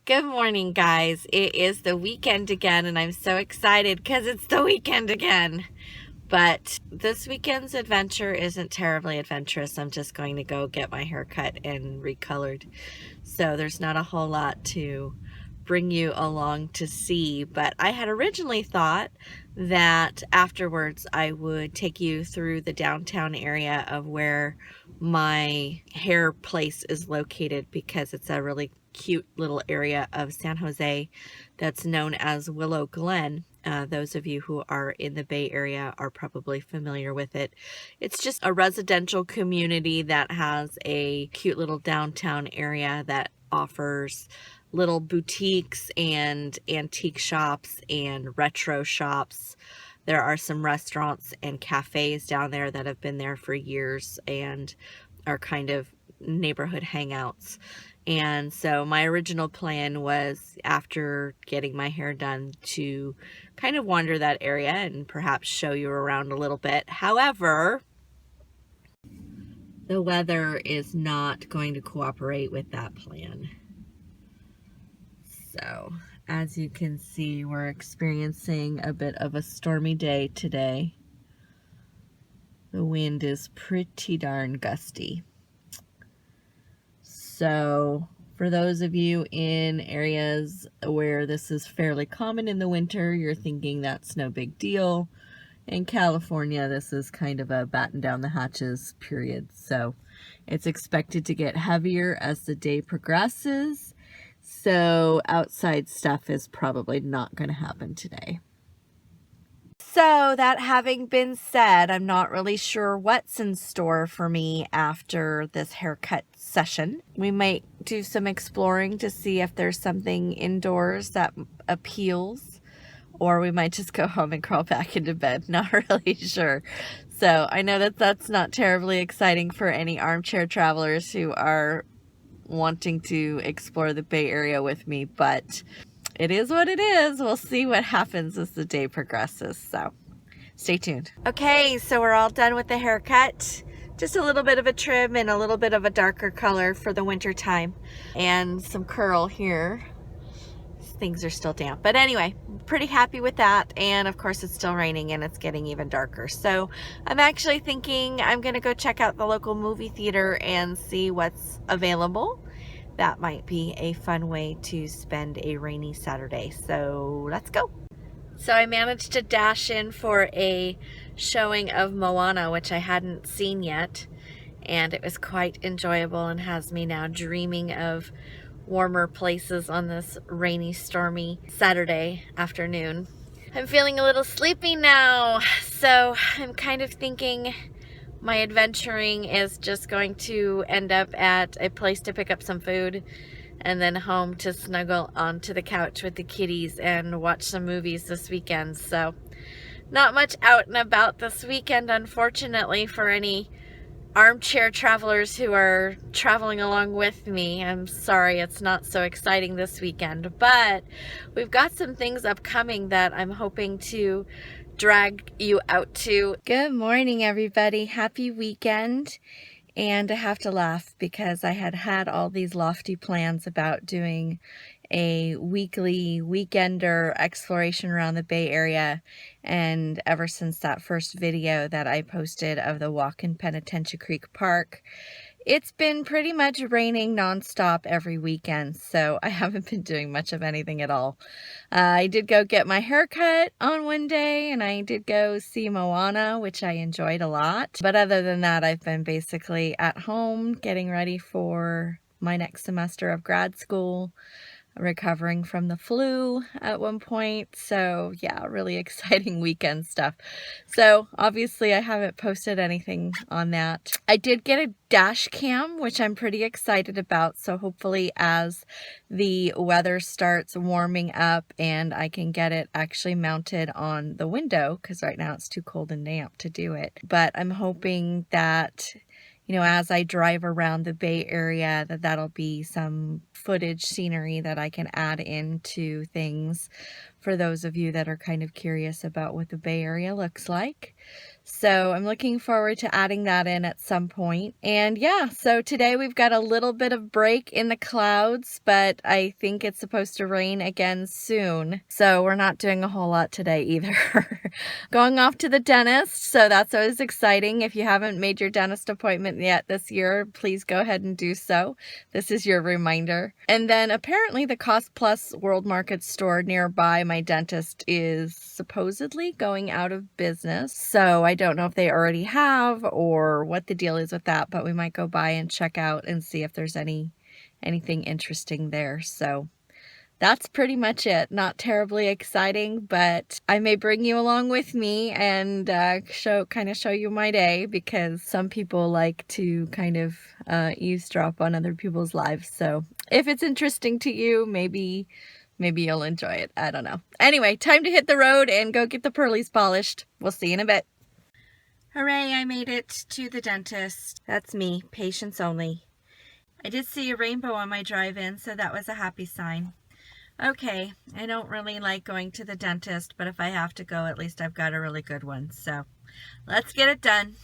Good morning, guys. It is the weekend again, and I'm so excited because it's the weekend again. But this weekend's adventure isn't terribly adventurous. I'm just going to go get my hair cut and recolored. So there's not a whole lot to bring you along to see. But I had originally thought that afterwards I would take you through the downtown area of where my hair place is located, because it's a really cute little area of San Jose that's known as Willow Glen. Those of you who are in the Bay Area are probably familiar with it. It's just a residential community that has a cute little downtown area that offers little boutiques and antique shops and retro shops. There are some restaurants and cafes down there that have been there for years and are kind of neighborhood hangouts. And so my original plan was, after getting my hair done, to kind of wander that area and perhaps show you around a little bit. However, the weather is not going to cooperate with that plan. So, as you can see, we're experiencing a bit of a stormy day today. The wind is pretty darn gusty. So, for those of you in areas where this is fairly common in the winter, you're thinking that's no big deal. In California, this is kind of a batten down the hatches period. So, it's expected to get heavier as the day progresses. So, outside stuff is probably not going to happen today. So, that having been said, I'm not really sure what's in store for me after this haircut session. We might do some exploring to see if there's something indoors that appeals, or we might just go home and crawl back into bed. Not really sure. So, I know that that's not terribly exciting for any armchair travelers who are wanting to explore the Bay Area with me, but it is what it is. We'll see what happens as the day progresses. So stay tuned. Okay, so we're all done with the haircut. Just a little bit of a trim and a little bit of a darker color for the winter time, and some curl here. Things are still damp, but anyway, pretty happy with that. And of course, it's still raining and it's getting even darker. So I'm actually thinking I'm gonna go check out the local movie theater and see what's available. That might be a fun way to spend a rainy Saturday. So let's go. So I managed to dash in for a showing of Moana, which I hadn't seen yet, and it was quite enjoyable and has me now dreaming of warmer places on this rainy, stormy Saturday afternoon. I'm feeling a little sleepy now, so I'm kind of thinking my adventuring is just going to end up at a place to pick up some food and then home to snuggle onto the couch with the kitties and watch some movies this weekend. So not much out and about this weekend, unfortunately, for any armchair travelers who are traveling along with me. I'm sorry it's not so exciting this weekend, but we've got some things upcoming that I'm hoping to drag you out to. Good morning, everybody. Happy weekend. And I have to laugh because I had all these lofty plans about doing a weekly weekender exploration around the Bay Area, and ever since that first video that I posted of the walk in Penitentiary Creek Park, it's been pretty much raining nonstop every weekend, so I haven't been doing much of anything at all. I did go get my hair cut on one day, and I did go see Moana, which I enjoyed a lot. But other than that, I've been basically at home getting ready for my next semester of grad school, recovering from the flu at one point. So yeah, really exciting weekend stuff. So obviously I haven't posted anything on that. I did get a dash cam, which I'm pretty excited about. So hopefully as the weather starts warming up and I can get it actually mounted on the window, because right now it's too cold and damp to do it. But I'm hoping that, you know, as I drive around the Bay Area, that'll be some footage scenery that I can add into things for those of you that are kind of curious about what the Bay Area looks like. So I'm looking forward to adding that in at some point. And yeah, so today we've got a little bit of break in the clouds, but I think it's supposed to rain again soon. So we're not doing a whole lot today either. Going off to the dentist, so that's always exciting. If you haven't made your dentist appointment yet this year, please go ahead and do so. This is your reminder. And then apparently the Cost Plus World Market store nearby my dentist is supposedly going out of business. So I don't know if they already have or what the deal is with that, but we might go by and check out and see if there's anything interesting there. So that's pretty much it. Not terribly exciting, but I may bring you along with me and show you my day, because some people like to kind of eavesdrop on other people's lives. So if it's interesting to you, maybe you'll enjoy it. I don't know. Anyway, time to hit the road and go get the pearlies polished. We'll see you in a bit. Hooray, I made it to the dentist. That's me, patience only. I did see a rainbow on my drive-in, so that was a happy sign. Okay, I don't really like going to the dentist, but if I have to go, at least I've got a really good one. So let's get it done.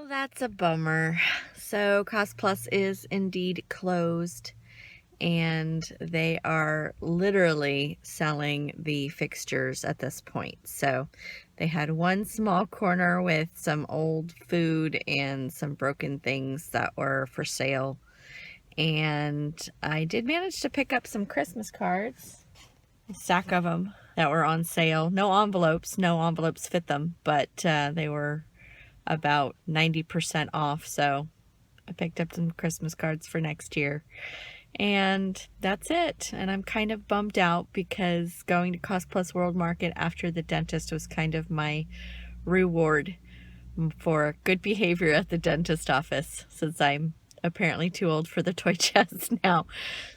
That's a bummer. So Cost Plus is indeed closed, and they are literally selling the fixtures at this point. So they had one small corner with some old food and some broken things that were for sale. And I did manage to pick up some Christmas cards, a stack of them that were on sale. No envelopes fit them, but they were about 90% off, so I picked up some Christmas cards for next year. And that's it. And I'm kind of bummed out because going to Cost Plus World Market after the dentist was kind of my reward for good behavior at the dentist office, since I'm apparently too old for the toy chest now.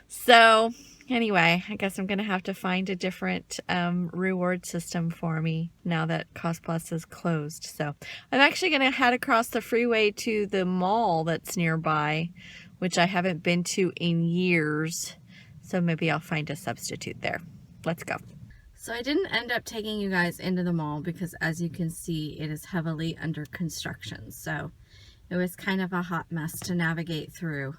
So anyway, I guess I'm going to have to find a different reward system for me now that Cost Plus is closed. So I'm actually going to head across the freeway to the mall that's nearby, which I haven't been to in years. So maybe I'll find a substitute there. Let's go. So I didn't end up taking you guys into the mall because, as you can see, it is heavily under construction. So it was kind of a hot mess to navigate through.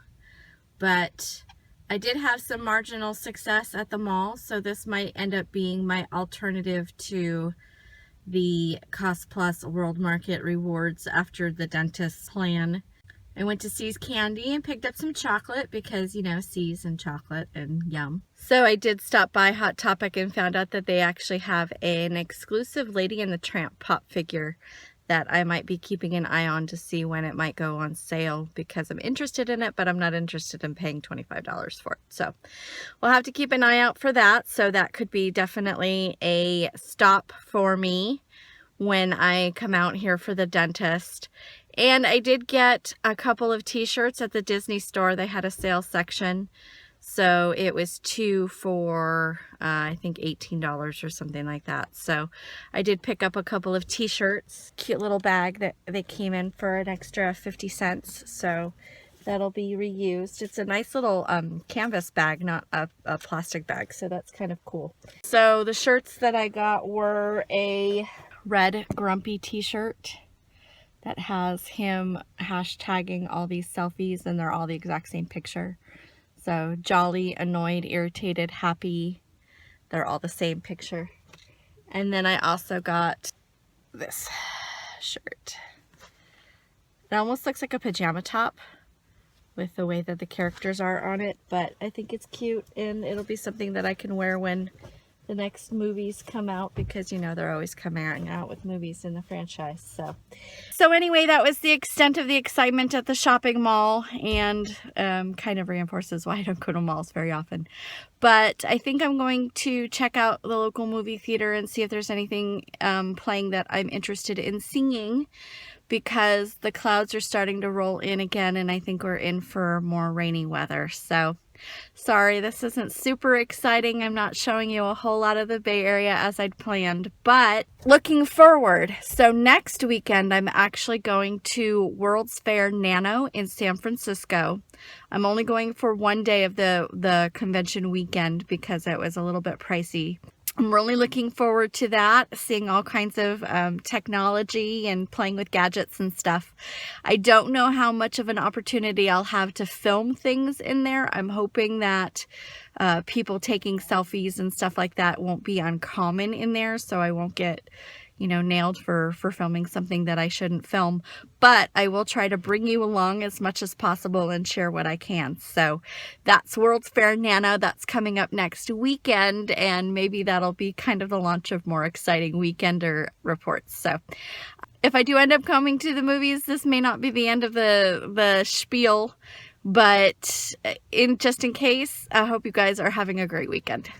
But I did have some marginal success at the mall, so this might end up being my alternative to the Cost Plus World Market rewards after the dentist's plan. I went to C's Candy and picked up some chocolate because, you know, C's and chocolate and yum. So I did stop by Hot Topic and found out that they actually have an exclusive Lady and the Tramp pop figure that I might be keeping an eye on to see when it might go on sale, because I'm interested in it, but I'm not interested in paying $25 for it. So we'll have to keep an eye out for that. So that could be definitely a stop for me when I come out here for the dentist. And I did get a couple of t-shirts at the Disney store. They had a sale section. So it was 2 for, I think $18 or something like that. So I did pick up a couple of t-shirts. Cute little bag that they came in for an extra 50 cents. So that'll be reused. It's a nice little canvas bag, not a plastic bag. So that's kind of cool. So the shirts that I got were a red Grumpy t-shirt that has him hashtagging all these selfies, and they're all the exact same picture. So jolly, annoyed, irritated, happy, they're all the same picture. And then I also got this shirt. It almost looks like a pajama top with the way that the characters are on it, but I think it's cute, and it'll be something that I can wear when the next movies come out, because you know they're always coming out with movies in the franchise. So anyway, that was the extent of the excitement at the shopping mall, and kind of reinforces why I don't go to malls very often. But I think I'm going to check out the local movie theater and see if there's anything playing that I'm interested in seeing, because the clouds are starting to roll in again, and I think we're in for more rainy weather. So sorry, this isn't super exciting. I'm not showing you a whole lot of the Bay Area as I'd planned, but looking forward. So next weekend, I'm actually going to World's Fair Nano in San Francisco. I'm only going for one day of the convention weekend because it was a little bit pricey. I'm really looking forward to that, seeing all kinds of technology and playing with gadgets and stuff. I don't know how much of an opportunity I'll have to film things in there. I'm hoping that people taking selfies and stuff like that won't be uncommon in there, so I won't get, you know, nailed for filming something that I shouldn't film. But I will try to bring you along as much as possible and share what I can. So that's World's Fair Nano. That's coming up next weekend, and maybe that'll be kind of the launch of more exciting weekender reports. So if I do end up coming to the movies, this may not be the end of the spiel, but just in case, I hope you guys are having a great weekend.